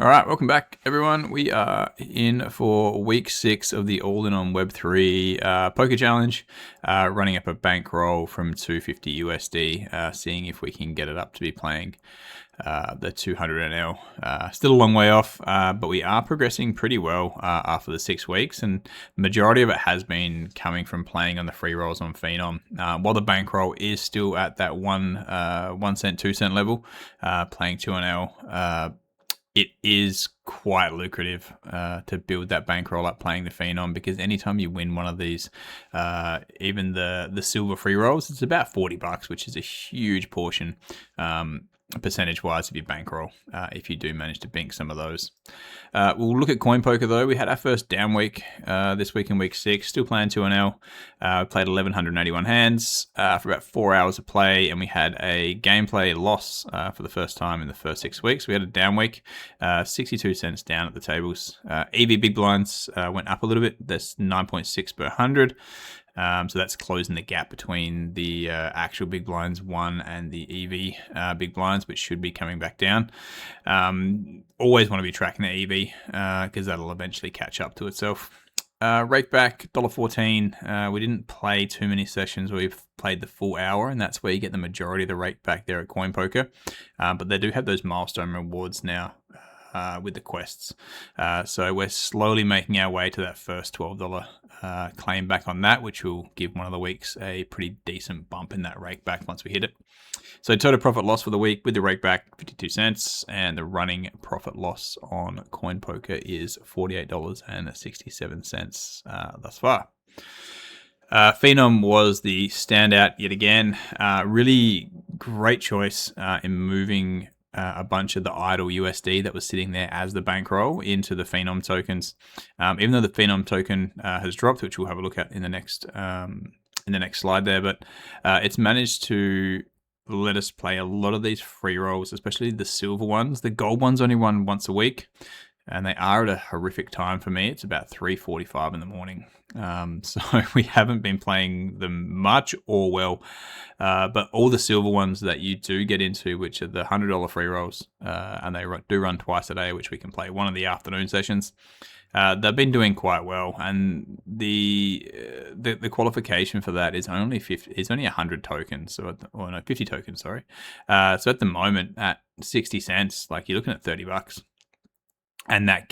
All right, welcome back, everyone. We are in for week 6 of the All In on Web3 Poker Challenge, running up a bankroll from 250 USD, seeing if we can get it up to be playing the 200 NL. Still a long way off, but we are progressing pretty well after the 6 weeks, and the majority of it has been coming from playing on the free rolls on Phenom. While the bankroll is still at that 1 cent, 2 cent level, playing 2 NL. It is quite lucrative to build that bankroll up playing the Phenom, because anytime you win one of these, even the silver free rolls, it's about $40, which is a huge portion percentage wise of your bankroll if you do manage to bink some of those. We'll look at CoinPoker though. We had our first down week this week in week 6, still playing 2NL. Played 1,181 hands for about 4 hours of play, and we had a gameplay loss for the first time in the first 6 weeks. We had a down week, 62 cents down at the tables. EV big blinds went up a little bit. That's 9.6 per 100. So that's closing the gap between the actual big blinds 1 and the EV big blinds, which should be coming back down. Always want to be tracking the EV because that'll eventually catch up to itself. Rake back, $1.14. We didn't play too many sessions. We've played the full hour, and that's where you get the majority of the rake back there at CoinPoker. But they do have those milestone rewards now with the quests. So we're slowly making our way to that first $12 claim back on that, which will give one of the weeks a pretty decent bump in that rake back once we hit it. So total profit loss for the week with the rake back, 52 cents, and the running profit loss on CoinPoker is $48.67 thus far. Phenom was the standout yet again. Really great choice in moving a bunch of the idle USD that was sitting there as the bankroll into the Phenom tokens. Even though the Phenom token has dropped, which we'll have a look at in the next slide there, but it's managed to let us play a lot of these free rolls, especially the silver ones. The gold ones only run once a week, and they are at a horrific time for me. It's about 3:45 in the morning. So we haven't been playing them much or well. But all the silver ones that you do get into, which are the $100 free rolls, and they do run twice a day, which we can play one of the afternoon sessions. They've been doing quite well, and the qualification for that is only 50. It's only 100 tokens, 50 tokens. Sorry. So at the moment at 60 cents, like you're looking at $30. And that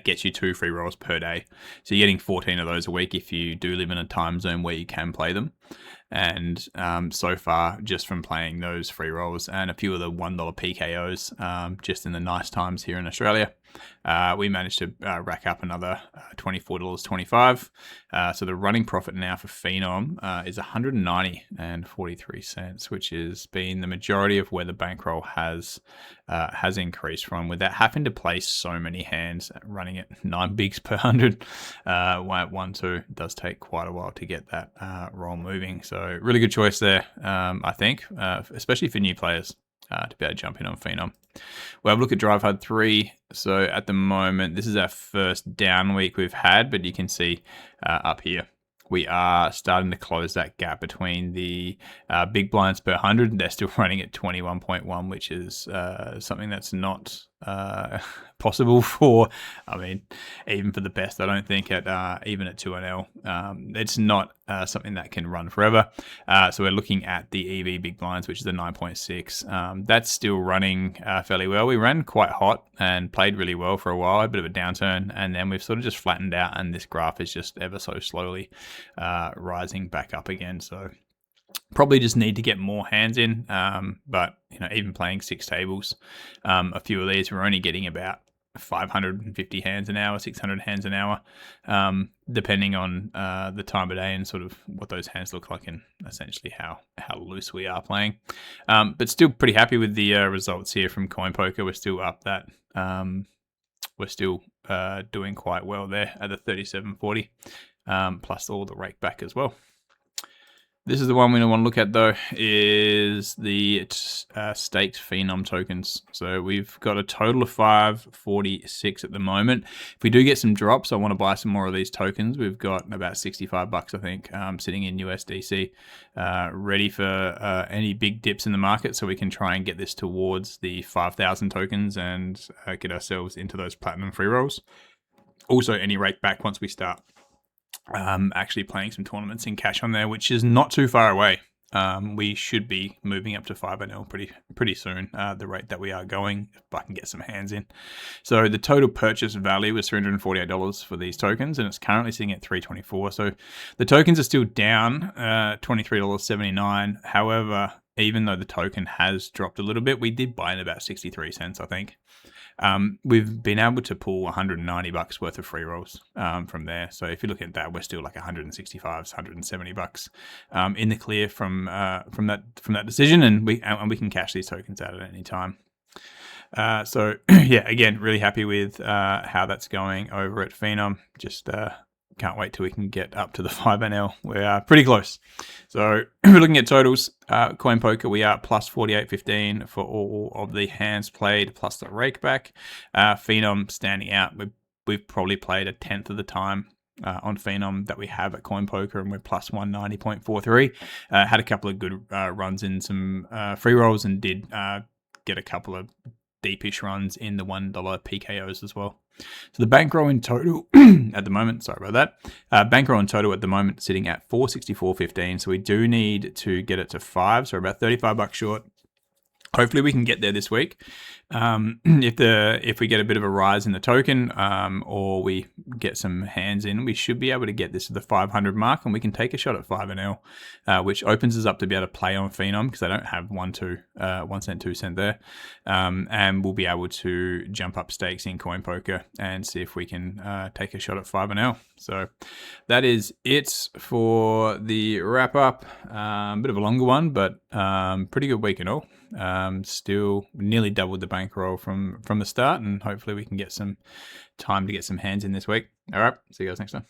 gets you 2 free rolls per day. So you're getting 14 of those a week if you do live in a time zone where you can play them. And so far, just from playing those free rolls and a few of the $1 PKOs, just in the nice times here in Australia, we managed to rack up another $24.25. So the running profit now for Phenom is $190.43, which has been the majority of where the bankroll has increased from, without having to place so many hands, running at 9 bigs per 100. At 1-2, it does take quite a while to get that roll moving. So really good choice there, I think, especially for new players to be able to jump in on Phenom. We'll have a look at Drive Hard 3. So at the moment, this is our first down week we've had, but you can see up here, we are starting to close that gap between the big blinds per 100. They're still running at 21.1, which is something that's not possible for, even for the best, I don't think, at even at 2NL. It's not something that can run forever. So we're looking at the EV big blinds, which is a 9.6. That's still running fairly well. We ran quite hot and played really well for a while, a bit of a downturn, and then we've sort of just flattened out, and this graph is just ever so slowly rising back up again. So probably just need to get more hands in, but even playing 6 tables, a few of these, we're only getting about 550 hands an hour, 600 hands an hour, depending on the time of day and sort of what those hands look like, and essentially how loose we are playing. But still pretty happy with the results here from CoinPoker. We're still up that. We're still doing quite well there at the 37.40, plus all the rake back as well. This is the one we want to look at though, is the staked Phenom tokens. So we've got a total of 546 at the moment. If we do get some drops, I want to buy some more of these tokens. We've got about 65 bucks, I think, sitting in USDC, ready for any big dips in the market, so we can try and get this towards the 5,000 tokens and get ourselves into those platinum free rolls. Also, any rake back once we start actually playing some tournaments in cash on there, which is not too far away. We should be moving up to 5NL pretty soon, the rate that we are going, if I can get some hands in. So the total purchase value was $348 for these tokens, and it's currently sitting at $324. So the tokens are still down, $23.79. However, even though the token has dropped a little bit, we did buy in about 63 cents, I think. We've been able to pull 190 bucks worth of free rolls from there. So if you look at that, we're still like 165, 170 bucks in the clear from that decision, and we can cash these tokens out at any time. So yeah, again, really happy with how that's going over at Phenom. Just can't wait till we can get up to the 5NL. We're pretty close. So we're looking at totals. CoinPoker, we are plus 48.15 for all of the hands played, plus the rake back. Phenom standing out. We've probably played a tenth of the time on Phenom that we have at CoinPoker, and we're plus 190.43. Had a couple of good runs in some free rolls, and did get a couple of deepish runs in the $1 PKOs as well. So the bankroll in total at the moment, sorry about that, bankroll in total at the moment sitting at 464.15. So we do need to get it to 5, so we're about 35 bucks short. Hopefully we can get there this week. If we get a bit of a rise in the token, or we get some hands in, we should be able to get this to the 500 mark, and we can take a shot at 5NL, which opens us up to be able to play on Phenom, because they don't have 1 cent, 2 cent there. And we'll be able to jump up stakes in CoinPoker and see if we can take a shot at 5NL. So that is it for the wrap up. Bit of a longer one, but pretty good week and all. Still nearly doubled the bankroll from the start, and hopefully we can get some time to get some hands in this week. All right, see you guys next time.